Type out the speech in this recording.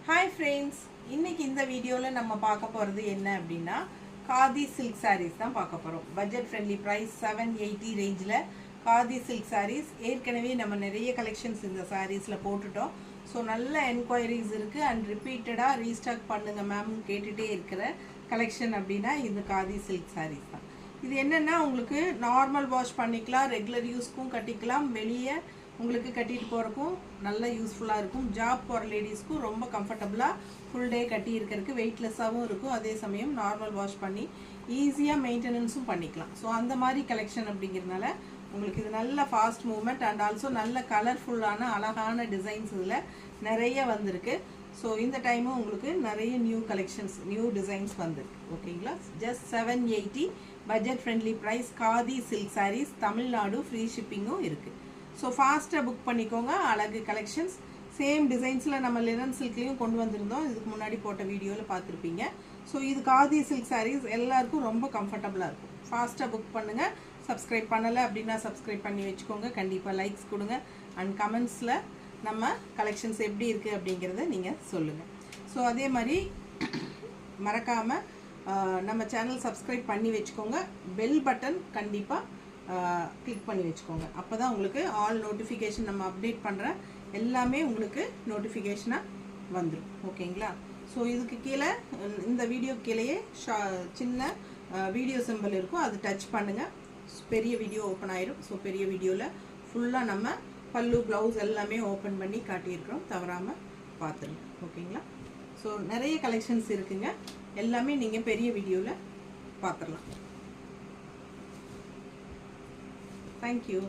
Hi friends, இன்னைக்கு இந்த வீடியோவில் நம்ம பார்க்க போகிறது என்ன அப்படின்னா காதி சில்க் சாரீஸ் தான் பார்க்க போகிறோம். பட்ஜெட் ஃப்ரெண்ட்லி ப்ரைஸ் 780 ரேஞ்சில் காதி சில்க் சாரீஸ். ஏற்கனவே நம்ம நிறைய கலெக்ஷன்ஸ் இந்த சாரீஸில் போட்டுட்டோம். ஸோ நல்ல என்கொயரிஸ் இருக்குது அண்ட் ரிப்பீட்டடாக ரீஸ்டாக் பண்ணுங்க மேம் கேட்டுகிட்டே இருக்கிற கலெக்ஷன் அப்படின்னா இது காதி சில்க் சாரீஸ் தான். இது என்னென்னா உங்களுக்கு நார்மல் வாஷ் பண்ணிக்கலாம், ரெகுலர் யூஸ்க்கும் கட்டிக்கலாம், வெளியே உங்களுக்கு கட்டிட்டு போகிறக்கும் நல்ல யூஸ்ஃபுல்லாக இருக்கும். ஜாப் போகிற லேடிஸ்க்கும் ரொம்ப கம்ஃபர்டபுளாக ஃபுல் டே கட்டி இருக்கிறதுக்கு வெயிட்லெஸ்ஸாகவும் இருக்கும். அதே சமயம் நார்மல் வாஷ் பண்ணி ஈஸியாக மெயின்டெனன்ஸும் பண்ணிக்கலாம். ஸோ அந்த மாதிரி கலெக்ஷன் அப்படிங்கிறதுனால உங்களுக்கு இது நல்ல ஃபாஸ்ட் மூவ்மெண்ட் அண்ட் ஆல்சோ நல்ல கலர்ஃபுல்லான அழகான டிசைன்ஸ் இதில் நிறைய வந்திருக்கு. ஸோ இந்த டைமும் உங்களுக்கு நிறைய நியூ கலெக்ஷன்ஸ், நியூ டிசைன்ஸ் வந்திருக்கு. ஓகேங்களா? Just 780 budget friendly price khadi silk sarees. Tamil Nadu free ஷிப்பிங்கும் இருக்குது. ஸோ ஃபாஸ்ட்டாக புக் பண்ணிக்கோங்க. அழகு கலெக்ஷன்ஸ் சேம் டிசைன்ஸில் நம்ம லினன் சில்க்லேயும் கொண்டு வந்திருந்தோம், இதுக்கு முன்னாடி போட்ட வீடியோவில் பார்த்துருப்பீங்க. ஸோ இது காதி சில்க் சாரீஸ் எல்லாருக்கும் ரொம்ப கம்ஃபர்டபுளாக இருக்கும். ஃபாஸ்ட்டாக புக் பண்ணுங்கள். சப்ஸ்கிரைப் பண்ணலை அப்படின்னா சப்ஸ்கிரைப் பண்ணி வச்சுக்கோங்க. கண்டிப்பாக லைக்ஸ் கொடுங்க அண்ட் கமெண்ட்ஸில் நம்ம கலெக்ஷன்ஸ் எப்படி இருக்குது அப்படிங்கிறத நீங்கள் சொல்லுங்கள். ஸோ அதே மாதிரி மறக்காமல் நம்ம சேனல் சப்ஸ்கிரைப் பண்ணி வச்சுக்கோங்க. பெல் பட்டன் கண்டிப்பாக கிளிக் பண்ணி வச்சுக்கோங்க. அப்போ தான் உங்களுக்கு ஆல் நோட்டிஃபிகேஷன் நம்ம அப்டேட் பண்ணுற எல்லாமே உங்களுக்கு நோட்டிஃபிகேஷனாக வந்துடும். ஓகேங்களா? ஸோ இதுக்கு கீழே இந்த வீடியோ கீழேயே சின்ன வீடியோ சிம்பிள் இருக்கும், அது டச் பண்ணுங்கள். பெரிய வீடியோ ஓப்பன் ஆயிடும். ஸோ பெரிய வீடியோவில் ஃபுல்லாக நம்ம பல்லு ப்ளவுஸ் எல்லாமே ஓப்பன் பண்ணி காட்டியிருக்கிறோம், தவறாமல் பார்த்துருங்க. ஓகேங்களா? ஸோ நிறைய கலெக்ஷன்ஸ் இருக்குங்க, எல்லாமே நீங்கள் பெரிய வீடியோவில் பார்த்துடலாம். Thank you.